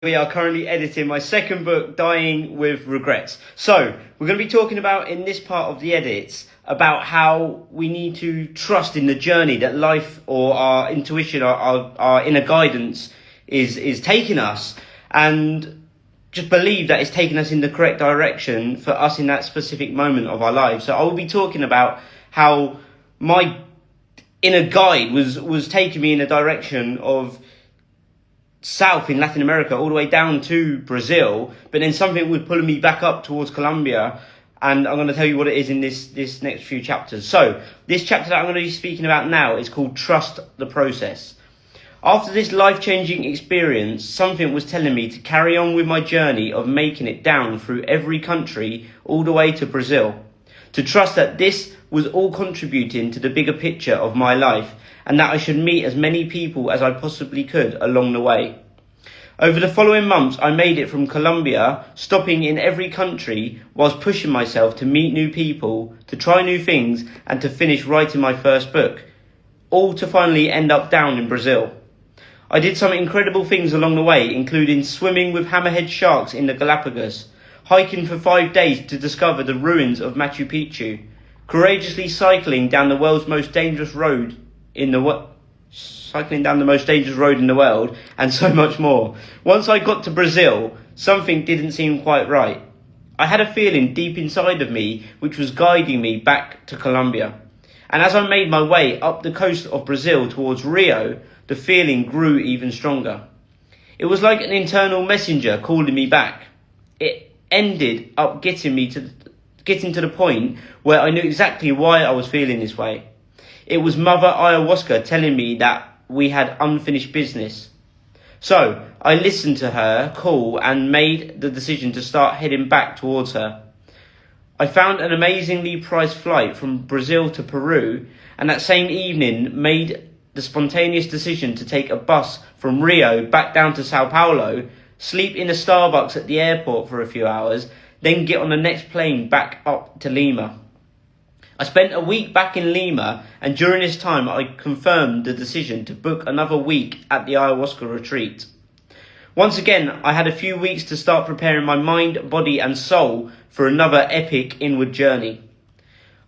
We are currently editing my second book, Dying with Regrets. So, we're going to be talking about, in this part of the edits, about how we need to trust in the journey that life or our intuition, our inner guidance is taking us, and just believe that it's taking us in the correct direction for us in that specific moment of our lives. So I will be talking about how my inner guide was taking me in a direction of south in Latin America all the way down to Brazil, but then something was pulling me back up towards Colombia, and I'm going to tell you what it is in this next few chapters. So this chapter that I'm going to be speaking about now is called Trust the Process. After this life-changing experience, something was telling me to carry on with my journey of making it down through every country all the way to Brazil, to trust that this was all contributing to the bigger picture of my life, and that I should meet as many people as I possibly could along the way. Over the following months, I made it from Colombia, stopping in every country whilst pushing myself to meet new people, to try new things, and to finish writing my first book, all to finally end up down in Brazil. I did some incredible things along the way, including swimming with hammerhead sharks in the Galapagos, hiking for 5 days to discover the ruins of Machu Picchu, courageously cycling down the most dangerous road in the world, and so much more. Once I got to Brazil, something didn't seem quite right. I had a feeling deep inside of me which was guiding me back to Colombia. And as I made my way up the coast of Brazil towards Rio, the feeling grew even stronger. It was like an internal messenger calling me back. It ended up getting to the point where I knew exactly why I was feeling this way. It was Mother Ayahuasca telling me that we had unfinished business. So I listened to her call and made the decision to start heading back towards her. I found an amazingly priced flight from Brazil to Peru, and that same evening made the spontaneous decision to take a bus from Rio back down to Sao Paulo, sleep in a Starbucks at the airport for a few hours, then get on the next plane back up to Lima. I spent a week back in Lima, and during this time I confirmed the decision to book another week at the ayahuasca retreat. Once again, I had a few weeks to start preparing my mind, body and soul for another epic inward journey.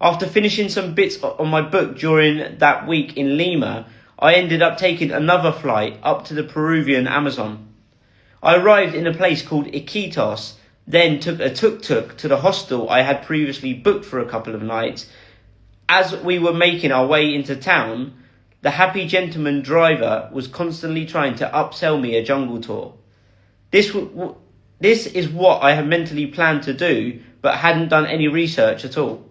After finishing some bits on my book during that week in Lima, I ended up taking another flight up to the Peruvian Amazon. I arrived in a place called Iquitos, then took a tuk-tuk to the hostel I had previously booked for a couple of nights. As we were making our way into town, the happy gentleman driver was constantly trying to upsell me a jungle tour. This is what I had mentally planned to do, but hadn't done any research at all.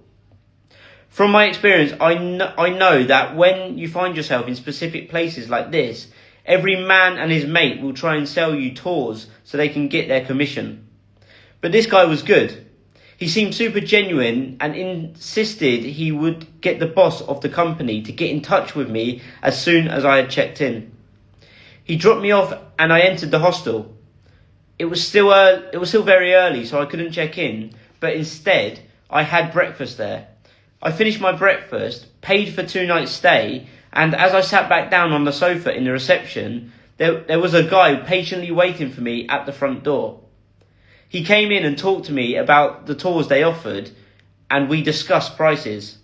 From my experience, I know that when you find yourself in specific places like this, every man and his mate will try and sell you tours so they can get their commission. But this guy was good. He seemed super genuine and insisted he would get the boss of the company to get in touch with me as soon as I had checked in. He dropped me off and I entered the hostel. It was still very early, so I couldn't check in, but instead I had breakfast there. I finished my breakfast, paid for 2 nights stay, and as I sat back down on the sofa in the reception, there was a guy patiently waiting for me at the front door. He came in and talked to me about the tours they offered, and we discussed prices.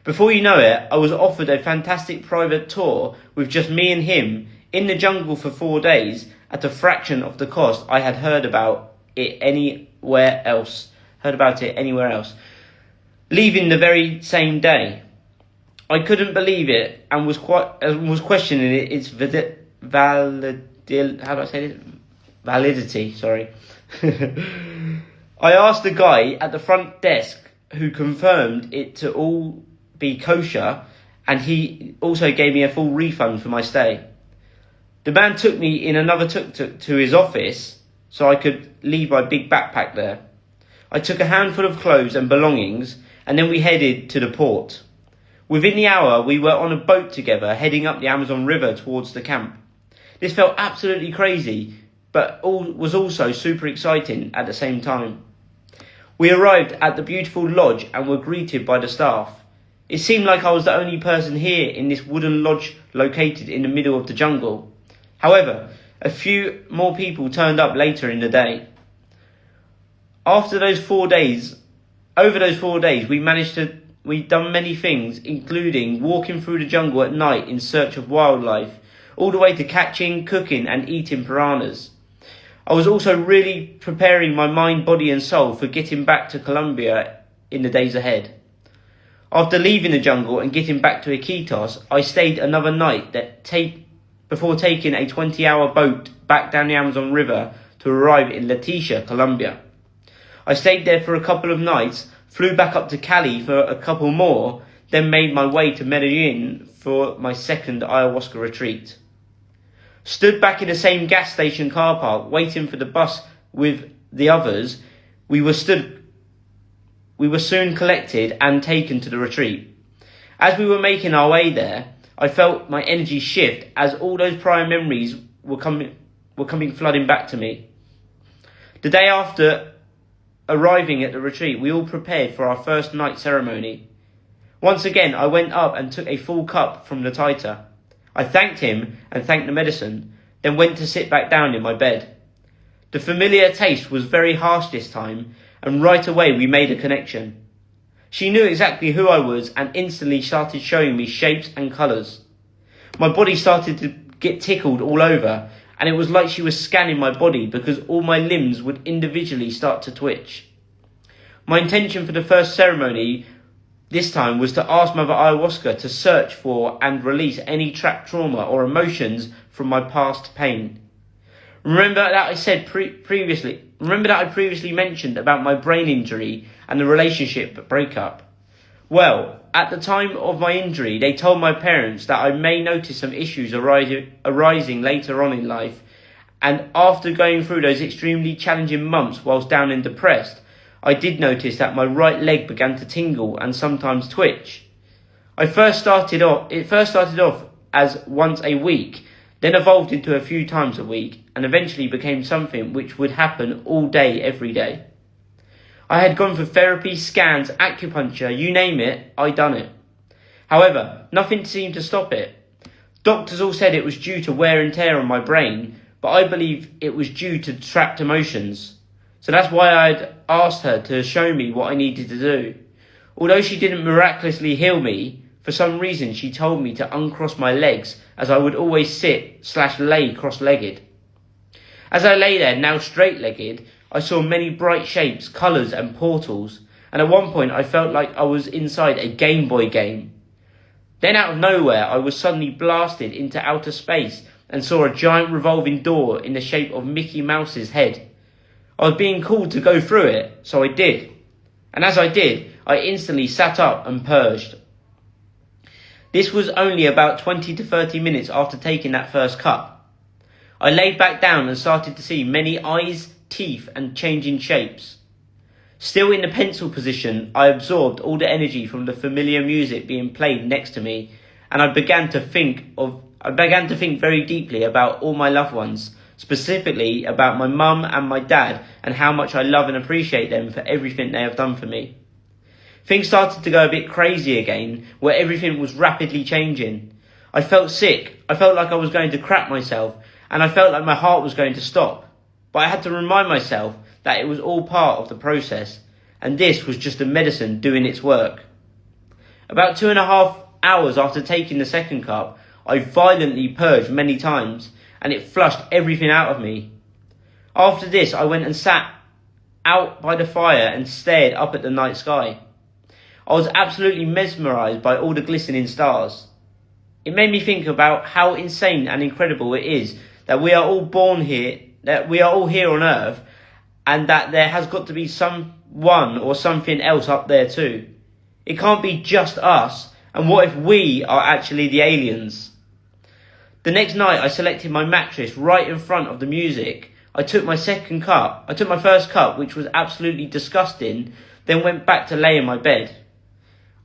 Before you know it, I was offered a fantastic private tour with just me and him in the jungle for 4 days at a fraction of the cost I had heard about it anywhere else. Leaving the very same day. I couldn't believe it and was questioning its validity. I asked the guy at the front desk, who confirmed it to all be kosher, and he also gave me a full refund for my stay. The man took me in another tuk-tuk to his office so I could leave my big backpack there. I took a handful of clothes and belongings, and then we headed to the port. Within the hour, we were on a boat together, heading up the Amazon River towards the camp. This felt absolutely crazy, but was also super exciting at the same time. We arrived at the beautiful lodge and were greeted by the staff. It seemed like I was the only person here in this wooden lodge located in the middle of the jungle. However, A few more people turned up later in the day. Over those 4 days, we'd done many things, including walking through the jungle at night in search of wildlife, all the way to catching, cooking and eating piranhas. I was also really preparing my mind, body and soul for getting back to Colombia in the days ahead. After leaving the jungle and getting back to Iquitos, I stayed another night before taking a 20-hour boat back down the Amazon River to arrive in Leticia, Colombia. I stayed there for a couple of nights, flew back up to Cali for a couple more, then made my way to Medellin for my second ayahuasca retreat. Stood back in the same gas station car park waiting for the bus with the others, we were soon collected and taken to the retreat. As we were making our way there, I felt my energy shift as all those prior memories were coming flooding back to me. The day after arriving at the retreat, we all prepared for our first night ceremony. Once again, I went up and took a full cup from the Taita. I thanked him and thanked the medicine, then went to sit back down in my bed. The familiar taste was very harsh this time, and right away we made a connection. She knew exactly who I was and instantly started showing me shapes and colours. My body started to get tickled all over, and it was like she was scanning my body because all my limbs would individually start to twitch. My intention for the first ceremony this time was to ask Mother Ayahuasca to search for and release any trapped trauma or emotions from my past pain. Remember that I previously mentioned about my brain injury and the relationship breakup? Well, at the time of my injury, they told my parents that I may notice some issues arising later on in life, and after going through those extremely challenging months whilst down and depressed, I did notice that my right leg began to tingle and sometimes twitch. It first started off as once a week, then evolved into a few times a week, and eventually became something which would happen all day, every day. I had gone for therapy, scans, acupuncture, you name it, I done it. However, nothing seemed to stop it. Doctors all said it was due to wear and tear on my brain, but I believe it was due to trapped emotions. So that's why I'd asked her to show me what I needed to do. Although she didn't miraculously heal me, for some reason she told me to uncross my legs as I would always sit/lay cross-legged. As I lay there, now straight-legged, I saw many bright shapes, colours and portals, and at one point I felt like I was inside a Game Boy game. Then out of nowhere I was suddenly blasted into outer space and saw a giant revolving door in the shape of Mickey Mouse's head. I was being called to go through it, so I did. And as I did, I instantly sat up and purged. This was only about 20 to 30 minutes after taking that first cup. I laid back down and started to see many eyes, teeth and changing shapes. Still in the pencil position, I absorbed all the energy from the familiar music being played next to me, and I began to think very deeply about all my loved ones, specifically about my mum and my dad and how much I love and appreciate them for everything they have done for me. Things started to go a bit crazy again, where everything was rapidly changing. I felt sick, I felt like I was going to crap myself, and I felt like my heart was going to stop. But I had to remind myself that it was all part of the process, and this was just the medicine doing its work. About 2.5 hours after taking the second cup, I violently purged many times, and it flushed everything out of me. After this, I went and sat out by the fire and stared up at the night sky. I was absolutely mesmerised by all the glistening stars. It made me think about how insane and incredible it is that we are all born here, that we are all here on Earth, and that there has got to be someone or something else up there too. It can't be just us, and what if we are actually the aliens? The next night I selected my mattress right in front of the music. I took my first cup, which was absolutely disgusting, then went back to lay in my bed.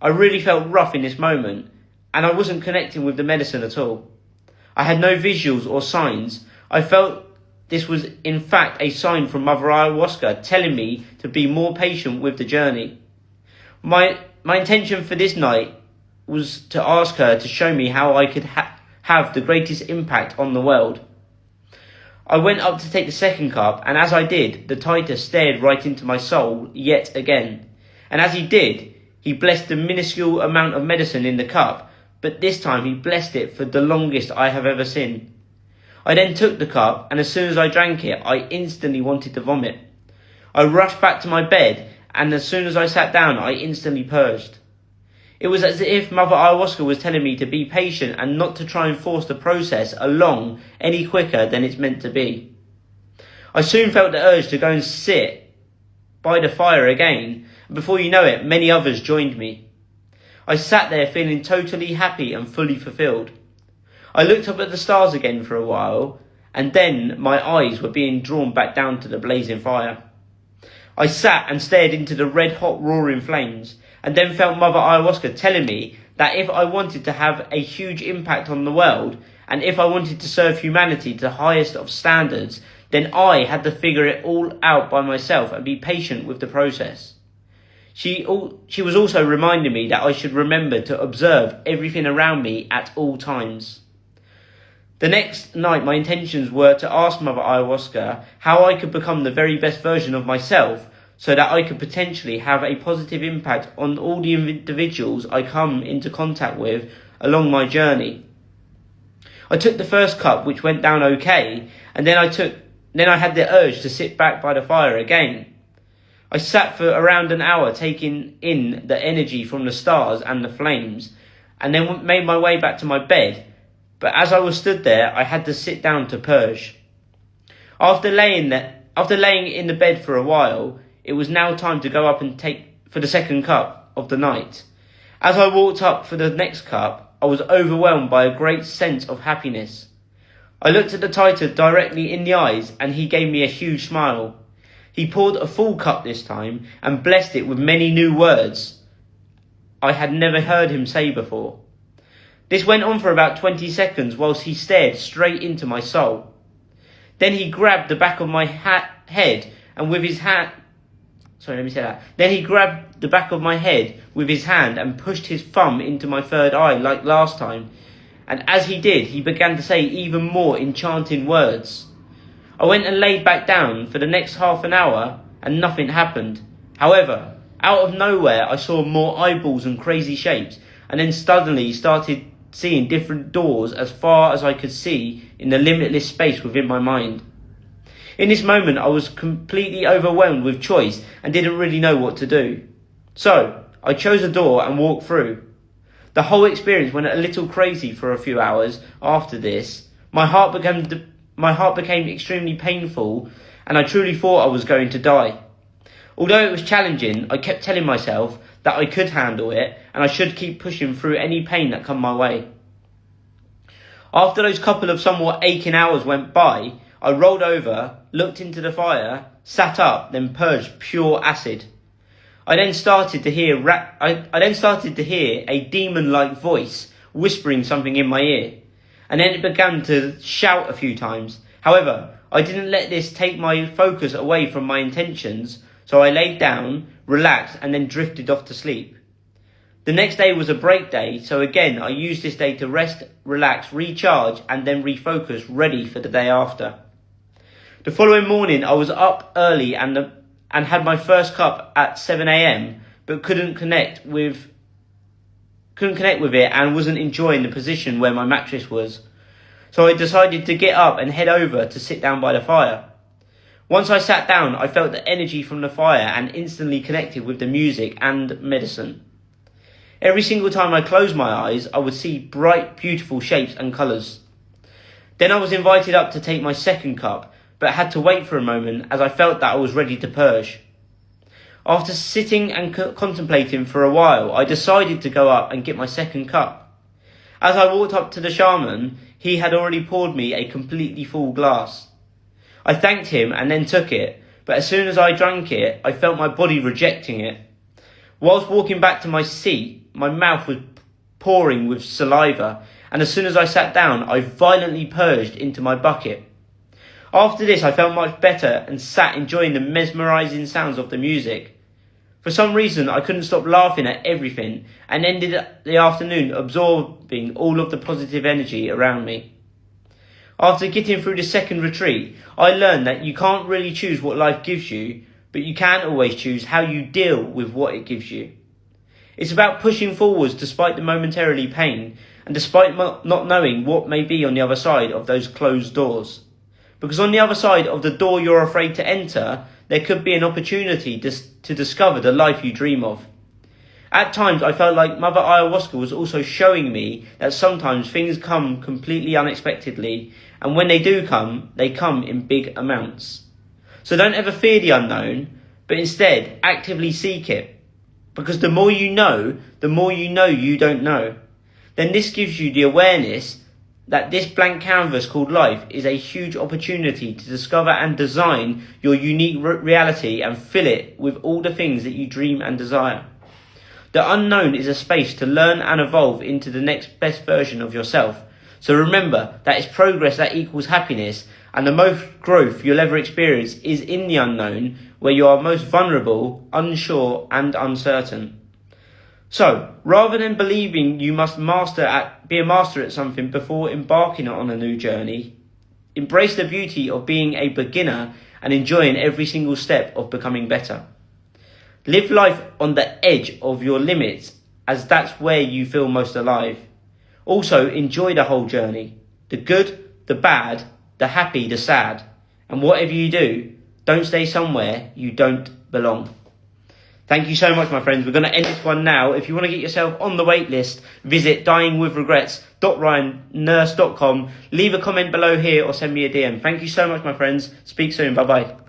I really felt rough in this moment, and I wasn't connecting with the medicine at all. I had no visuals or signs. I felt this was in fact a sign from Mother Ayahuasca telling me to be more patient with the journey. My intention for this night was to ask her to show me how I could have the greatest impact on the world. I went up to take the second cup, and as I did, the Tighter stared right into my soul yet again. And as he did, he blessed the minuscule amount of medicine in the cup, but this time he blessed it for the longest I have ever seen. I then took the cup, and as soon as I drank it, I instantly wanted to vomit. I rushed back to my bed, and as soon as I sat down, I instantly purged. It was as if Mother Ayahuasca was telling me to be patient and not to try and force the process along any quicker than it's meant to be. I soon felt the urge to go and sit by the fire again, and before you know it, many others joined me. I sat there feeling totally happy and fully fulfilled. I looked up at the stars again for a while, and then my eyes were being drawn back down to the blazing fire. I sat and stared into the red-hot roaring flames, and then felt Mother Ayahuasca telling me that if I wanted to have a huge impact on the world, and if I wanted to serve humanity to the highest of standards, then I had to figure it all out by myself and be patient with the process. She was also reminding me that I should remember to observe everything around me at all times. The next night, my intentions were to ask Mother Ayahuasca how I could become the very best version of myself so that I could potentially have a positive impact on all the individuals I come into contact with along my journey. I took the first cup, which went down okay, and then I had the urge to sit back by the fire again. I sat for around an hour taking in the energy from the stars and the flames, and then made my way back to my bed. But as I was stood there, I had to sit down to purge. After laying in the bed for a while, it was now time to go up and take for the second cup of the night. As I walked up for the next cup, I was overwhelmed by a great sense of happiness. I looked at the Tighter directly in the eyes, and he gave me a huge smile. He poured a full cup this time and blessed it with many new words I had never heard him say before. This went on for about 20 seconds whilst he stared straight into my soul. Then he grabbed the back of my head and with his hand... Then he grabbed the back of my head with his hand and pushed his thumb into my third eye like last time. And as he did, he began to say even more enchanting words. I went and laid back down for the next half an hour and nothing happened. However, out of nowhere I saw more eyeballs and crazy shapes, and then suddenly started seeing different doors as far as I could see in the limitless space within my mind. In this moment, I was completely overwhelmed with choice and didn't really know what to do. So, I chose a door and walked through. The whole experience went a little crazy for a few hours after this. My heart became extremely painful, and I truly thought I was going to die. Although it was challenging, I kept telling myself that I could handle it and I should keep pushing through any pain that come my way. After those couple of somewhat aching hours went by, I rolled over, looked into the fire, sat up, then purged pure acid. I then started to hear a demon-like voice whispering something in my ear, and then it began to shout a few times. However, I didn't let this take my focus away from my intentions, so I laid down, relaxed, and then drifted off to sleep. The next day was a break day, so again I used this day to rest, relax, recharge, and then refocus, ready for the day after. The following morning I was up early and had my first cup at 7 a.m, but couldn't connect with it and wasn't enjoying the position where my mattress was. So I decided to get up and head over to sit down by the fire. Once I sat down, I felt the energy from the fire and instantly connected with the music and medicine. Every single time I closed my eyes, I would see bright, beautiful shapes and colours. Then I was invited up to take my second cup, but had to wait for a moment as I felt that I was ready to purge. After sitting and contemplating for a while, I decided to go up and get my second cup. As I walked up to the shaman, he had already poured me a completely full glass. I thanked him and then took it, but as soon as I drank it, I felt my body rejecting it. Whilst walking back to my seat, my mouth was pouring with saliva, and as soon as I sat down, I violently purged into my bucket. After this, I felt much better and sat enjoying the mesmerising sounds of the music. For some reason, I couldn't stop laughing at everything and ended the afternoon absorbing all of the positive energy around me. After getting through the second retreat, I learned that you can't really choose what life gives you, but you can always choose how you deal with what it gives you. It's about pushing forwards despite the momentary pain and despite not knowing what may be on the other side of those closed doors. Because on the other side of the door you're afraid to enter, there could be an opportunity to discover the life you dream of. At times I felt like Mother Ayahuasca was also showing me that sometimes things come completely unexpectedly, and when they do come, they come in big amounts. So don't ever fear the unknown, but instead actively seek it. Because the more you know you don't know. Then this gives you the awareness that this blank canvas called life is a huge opportunity to discover and design your unique reality and fill it with all the things that you dream and desire. The unknown is a space to learn and evolve into the next best version of yourself. So remember that it's progress that equals happiness, and the most growth you'll ever experience is in the unknown, where you are most vulnerable, unsure and uncertain. So, rather than believing you must be a master at something before embarking on a new journey, embrace the beauty of being a beginner and enjoying every single step of becoming better. Live life on the edge of your limits, as that's where you feel most alive. Also, enjoy the whole journey. The good, the bad, the happy, the sad. And whatever you do, don't stay somewhere you don't belong. Thank you so much, my friends. We're going to end this one now. If you want to get yourself on the wait list, visit dyingwithregrets.ryannurse.com. Leave a comment below here or send me a DM. Thank you so much, my friends. Speak soon. Bye-bye.